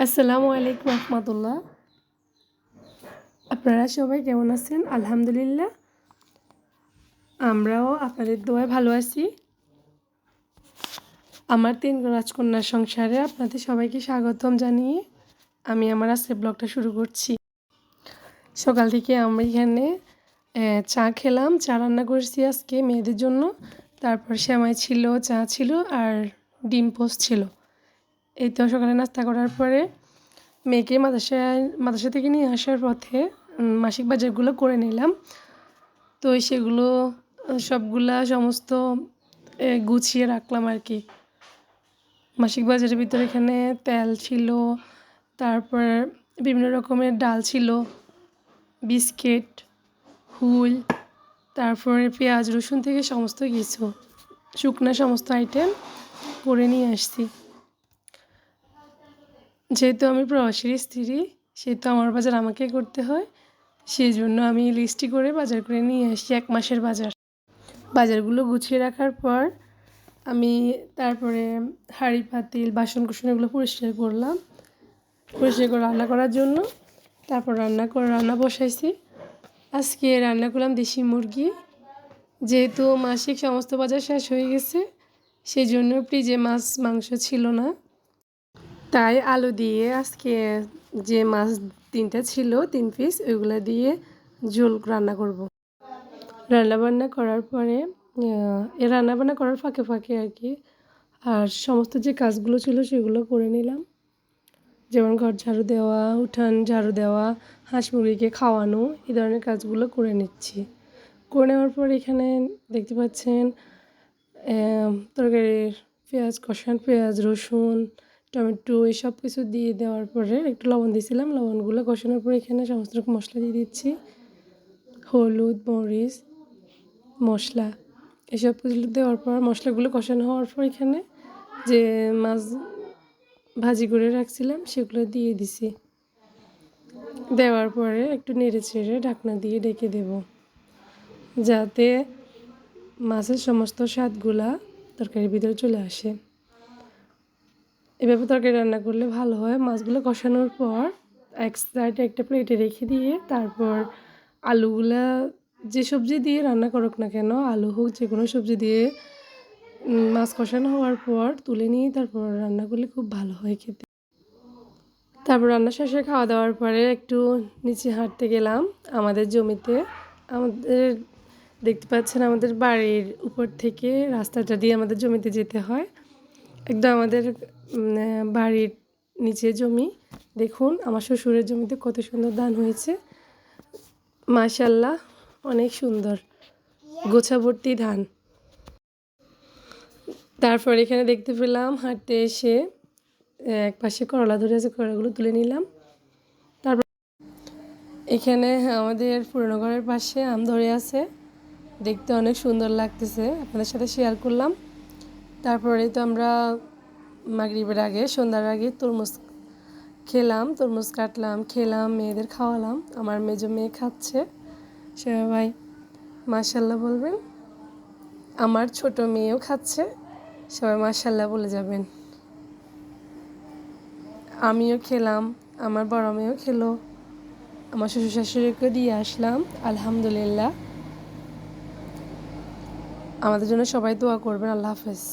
আসসালামু আলাইকুম রহমতুল্লাহ। আপনারা সবাই কেমন আছেন? আলহামদুলিল্লাহ, আমরাও আপনাদের দোয়ায় ভালো আছি। আমার ৩ রাজকন্যার সংসারে আপনাদের সবাইকে স্বাগতম জানিয়ে আমি আমার আজকের ব্লগটা শুরু করছি। সকাল থেকে আমরা এখানে চা খেলাম। চা রান্না করছি আজকে মেয়েদের জন্য। তারপর সেমাই ছিল, চা ছিল আর ডিম পোস্ট ছিল। এই তো সকালে নাস্তা করার পরে মেয়েকে মাদ্রাসা থেকে নিয়ে আসার পথে মাসিক বাজারগুলো করে নিলাম। তো সেগুলো সবগুলা সমস্ত গুছিয়ে রাখলাম আর কি। মাসিক বাজারের ভিতরে এখানে তেল ছিল, তারপর বিভিন্ন রকমের ডাল ছিল, বিস্কিট, হুল, তারপরে পেঁয়াজ রসুন থেকে সমস্ত কিছু শুকনা সমস্ত আইটেম করে নিয়ে আসছি। যেহেতু আমি প্রবাসীর স্ত্রী, সেহেতু আমার বাজার আমাকে করতে হয়। সেই জন্য আমি লিস্টি করে বাজার করে নিয়ে আসি 1 মাসের বাজার। বাজারগুলো গুছিয়ে রাখার পর আমি তারপরে হাঁড়ি পাতিল বাসন কুসন এগুলো পরিষ্কার করলাম, পরিষ্কার করে রান্না করার জন্য। তারপর রান্না বসাইছি। আজকে রান্না করলাম দেশি মুরগি। যেহেতু মাসিক সমস্ত বাজার শেষ হয়ে গেছে, সেই জন্য ফ্রিজে মাছ মাংস ছিল না, তাই আলু দিয়ে আজকে যে মাছ 3টা ছিল 3 পিস, ওইগুলো দিয়ে ঝোল রান্না করব। রান্নাবান্না করার পরে রান্নাবান্না করার ফাঁকে ফাঁকে আর কি আর সমস্ত যে কাজগুলো ছিল সেগুলো করে নিলাম। যেমন ঘর ঝাড়ু দেওয়া, উঠান ঝাড়ু দেওয়া, হাঁস মুরগিকে খাওয়ানো, এই ধরনের কাজগুলো করে নিচ্ছি। করে নেওয়ার পর এখানে দেখতে পাচ্ছেন তরকারির পেঁয়াজ রসুন টমেটো এসব কিছু দিয়ে দেওয়ার পরে একটু লবণ দিয়েছিলাম। লবণগুলো কষানোর পরে এখানে সমস্ত রকম মশলা দিয়ে দিচ্ছি, হলুদ, মরিচ, মশলা এসব কিছু দেওয়ার পর মশলাগুলো কষানো হওয়ার পর এখানে যে মাছ ভাজি করে রাখছিলাম সেগুলো দিয়ে দিছি। দেওয়ার পরে একটু নেড়ে চেড়ে ঢাকনা দিয়ে ঢেকে দেব, যাতে মাছের সমস্ত স্বাদগুলা তরকারির ভিতরে চলে আসে। এভাবে তরকারি রান্না করলে ভালো হয়। মাছগুলো কষানোর পর এক সাইডে একটা প্লেটে রেখে দিয়ে তারপর আলুগুলা যে সবজি দিয়ে রান্না করুক না কেন, আলু হোক যে কোনো সবজি দিয়ে মাছ কষানো হওয়ার পর তুলে নিয়ে তারপর রান্না করলে খুব ভালো হয় খেতে। তারপর রান্না শেষে খাওয়া দাওয়ার পরে একটু নিচে হাঁটতে গেলাম আমাদের জমিতে। আমাদের দেখতে পাচ্ছেন আমাদের বাড়ির উপর থেকে রাস্তাটা দিয়ে আমাদের জমিতে যেতে হয়। একদম আমাদের বাড়ির নিচে জমি। দেখুন আমার শ্বশুরের জমিতে কত সুন্দর ধান হয়েছে, মাশাআল্লাহ, অনেক সুন্দর গোছা ভর্তি ধান। তারপর এখানে দেখতে পেলাম হাঁটতে এসে এক পাশে করলা ধরে আছে, করলাগুলো তুলে নিলাম। তারপর এখানে আমাদের পুরনো ঘরের পাশে আম ধরে আছে, দেখতে অনেক সুন্দর লাগতেছে, আপনাদের সাথে শেয়ার করলাম। তারপরে তো আমরা মাগরিবের আগে সন্ধ্যার আগে তরমুজ কাটলাম, খেলাম, মেয়েদের খাওয়ালাম। আমার মেজো মেয়ে খাচ্ছে, সবাই মাশাআল্লাহ বলবেন। আমার ছোট মেয়েও খাচ্ছে, সবাই মাশাআল্লাহ বলে যাবেন। আমিও খেলাম, আমার বড় মেয়েও খেলো, আমার শ্বশুর শাশুড়িকে দিয়ে আসলাম। আলহামদুলিল্লাহ, আমাদের জন্য সবাই দোয়া করবেন। আল্লাহ হাফেজ।